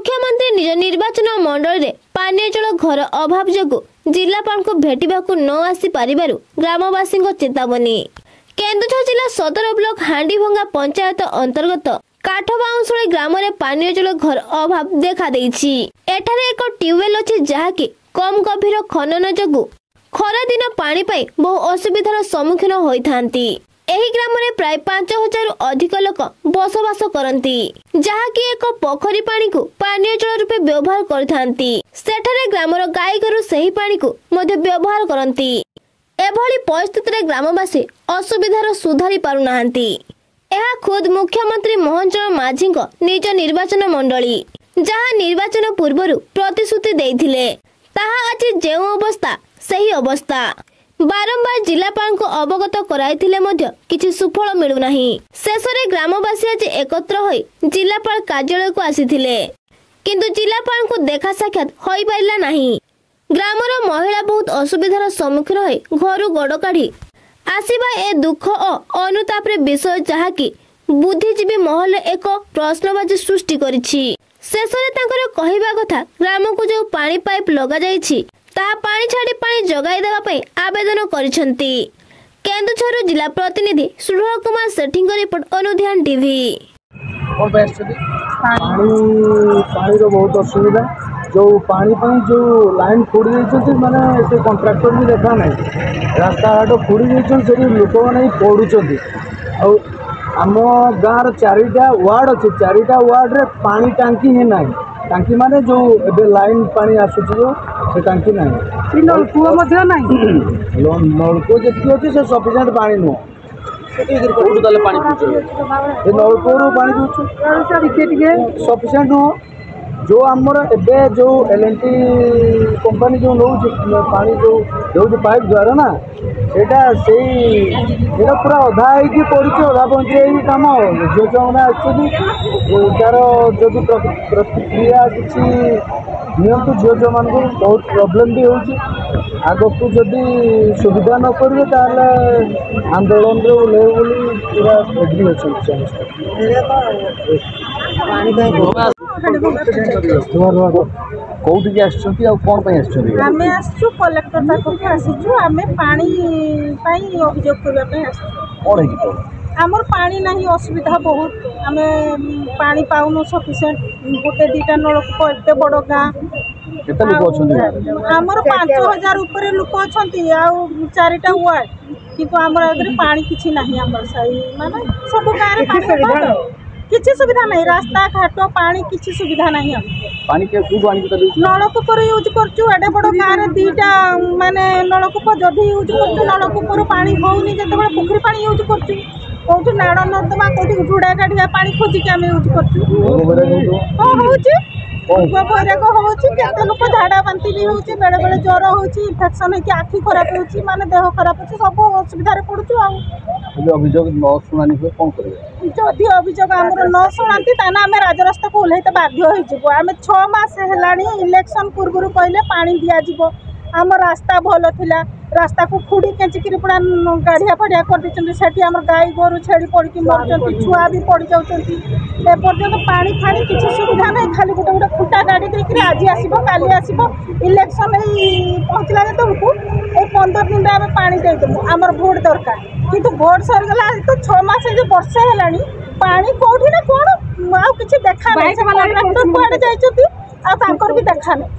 मुख्यमंत्री निज निर्वाचन मंडल रे पानीय जल घर अभाव जोगु जिलापाल को भेटिबाकु न आसी पारिबारु ग्रामवासी चेतावनी। केन्दुझर जिला सदर ब्लॉक हांडीभंगा पंचायत अंतर्गत काठबाउंसुली ग्राम रे पानीय जल घर अभाव देखा देइछि। एठारे एक ट्यूबवेल अछि जहाकि कम गभीर खनन जोगु खरा दिन पानी पाई बहु असुविधार सम्मुखीन होइथांती। एही ग्राम रे प्राय 5000 अधिक लोक बसवास करती, जहाकि एक पोखरी पानी को पानीय जल रूपे व्यवहार करथांती। सेठारे ग्रामर गाई गोरु सही पानी को मध्य व्यवहार करती। एभली परिस्थिति रे ग्रामवासी असुविधार सुधारी पारु नाहंती। एहा खुद मुख्यमंत्री मोहन चरण माझी निज निर्वाचन मंडली, जहां निर्वाचन पूर्वरु प्रतिश्रुति देइथिले, ताहा आज जेउ अवस्था सही अवस्था। बारंबार जिलापाल को अवगत कराइथिले मध्य किछि सुफल मिलु नाही। शेषरे ग्रामवासी आज एकत्र होई जिलापाल कार्यालय को आसीथिले, किंतु जिलापाल को देखा साक्षात होई पाइला नाही। ग्रामर महिला बहुत असुविधार सम्मुखीन होई घरु गोड़ काढी आसीबा ए दुख और अनुताप रे विषय जहाकि बुद्धिजीवी महल एक प्रश्नबाजी सृष्टि करिछि। शेषरे तांकर कहिबा कथा ग्राम को जो पानी पाइप लगा जाइछि ताहा पानी छाड़ी पानी जगाई देबा पई आवेदन करिसंती। केन्दुझर जिला प्रतिनिधि सुधीर कुमार सेठी रिपोर्ट अनुध्यान टीवी। पानी रो बहुत असुविधा, जो पानी पाई जो लाइन फोड़ी जाइछन माने से कॉन्ट्रैक्टर भी देखा नहीं, रास्ता घाट फोड़ी जाइछन से लोक माने पड़ुचंती। आ आम गाँव चारिटा वार्ड अच्छे, चारिटा वार्ड रे पानी टांकी ही नहीं। टांकी माने जो एबे लाइन पानी आसुची जो से टांकी नहीं, नलकूप मध्य नहीं। नलकूप जति अछि से सफिशिएंट पानी नो कोठु तले पानी पीछे ए नलकूप रो पानी पीछे टिके टिके सफिशिएंट नो। जो आमर एबे जो एलएनटी कंपनी जो नो पानी जो पाइप द्वारा ना एटा सेटा पूरा अधा है पड़ी अधा पहुँचे कम जो जो मैंने एक्चुअली तार जदि प्रतिक्रिया किसी नियंतु झील जो मान बहुत प्रोब्लेम भी हो आगक जदि सुविधा न करेंगे ताले आंदोलन रे ओल्हे बोली पूरा रेडी अच्छा कौटी आसुँच कौन आम आसु कलेक्टर पाखक आसीचु आम पानी अभियोग करने कौन आमर पानी नहीं असुविधा बहुत आम पानी पाऊनु सफिशिएंट गोटे दीटा नलकूप एत बड़ गाँ आमर 5000 ऊपर लोक अच्छा चारिटा वार्ड किंतु आमर आगे पानी किसी नहीं आमर साई माने सब गाँव किसी सुविधा नहीं, रास्ता घाट पानी किसी सुविधा नहीं। पानी के नलकूप यूज करचु एडे बड़ गाँव दीटा माने नलकूप जदि यूज करचु नलकूप पानी होनी जो पोखरी पानी यूज करचु कौट नाड़ नर्दमा कौटी जुड़ा गाड़िया पानी खोजिक आम यूज करचु हाँ भैरक होते लोक झाड़ा बांति भी हो बेले बेले ज्वर हो इनफेक्शन हो आखि खराब हो माने देह खराब हो सब असुविधा पड़ुचु अभियोग न शुणानी हुए कौन करेंगे जदि अभियोग आमर न शुणाती ताना आम राजरास्ता को ओह्लैते बाध्य हो आम 6 मास है इलेक्शन पूर्व कहले पानी दिज्व आम रास्ता भल थिला रास्ता को खुड़ी केचिकी पूरा गाड़िया फाड़िया कर देती आम गाई गोरु छेड़ी पड़ी मर छुआ भी पड़ जाती एपर्तंत पानी फाणी किसी सुविधा नहीं खाली गोटे गोटे खुटा गाड़ी देकर आज आसब काली आसब इलेक्शन पहुँचला जो 15 दिन आम पानी देदेमु आमर भोट दरकार किंतु भोट सरगला तो 6 मास जो वर्षे है पानी कौटी ना कौन आउ कि देखा नहीं कॉन्ट्रैक्टर कुआड़े जाइछथि आ तांकर भी देखा नहीं।